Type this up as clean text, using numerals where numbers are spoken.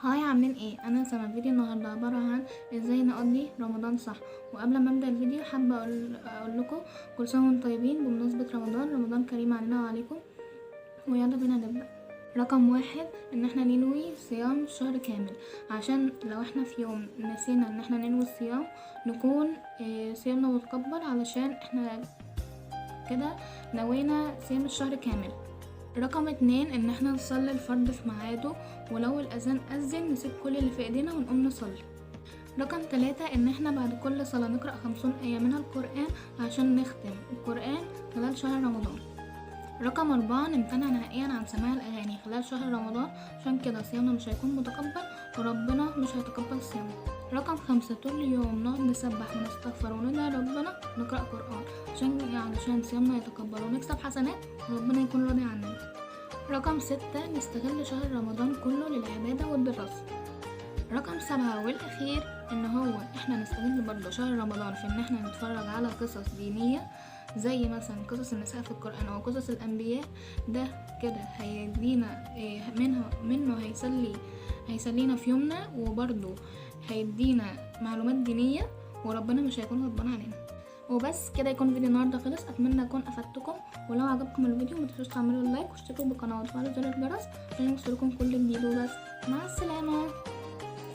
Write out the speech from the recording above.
هاي، عاملين ايه؟ انا سما. فيديو النهارده عباره عن ازاي نقضي رمضان صح. وقبل ما ابدا الفيديو حابه اقول لكم كل سنه وانتم طيبين بمناسبه رمضان كريم علينا وعليكم. ويلا بينا نبدا. رقم واحد، ان احنا ننوي صيام شهر كامل، عشان لو احنا في يوم نسينا ان احنا ننوي الصيام نكون صيامنا متقبل، علشان احنا كده نوينا صيام الشهر كامل. رقم اتنين، ان احنا نصلي الفرض في ميعاده، ولو الاذان اذن نسيب كل اللي في ايدينا ونقوم نصلي. رقم تلاتة، ان احنا بعد كل صلاة نقرأ 50 آية منها القرآن عشان نختم القرآن خلال شهر رمضان. رقم أربعة، نمتنع نهائيا عن سماع الأغاني خلال شهر رمضان، عشان كده صيامنا مش هيكون متقبل وربنا مش هيتقبل صيامنا. رقم خمسة، طول اليوم نقعد نسبح ونستغفر وندعي ربنا، نقرأ قرآن علشان صيامنا يتقبل ونكسب حسنات وربنا يكون راضي عننا. رقم ستة، نستغل شهر رمضان كله للعبادة والدراسة. رقم سبعة والأخير، ان هو احنا نستغل برضه شهر رمضان في ان احنا نتفرج على قصص دينية، زي مثلا قصص النساء في القرآن او قصص الانبياء. ده كده هيدينا منه هيسلينا في يومنا، وبرضه هيدينا معلومات دينية، وربنا مش هيكون غضبان علينا. وبس كده يكون فيديو النهارده خلص. اتمنى اكون افدتكم، ولو عجبكم الفيديو متنسوش تعملوا لايك واشتركوا بالقناه وتفعلوا زر الجرس عشان يوصلكم كل جديد. وبس، مع السلامه.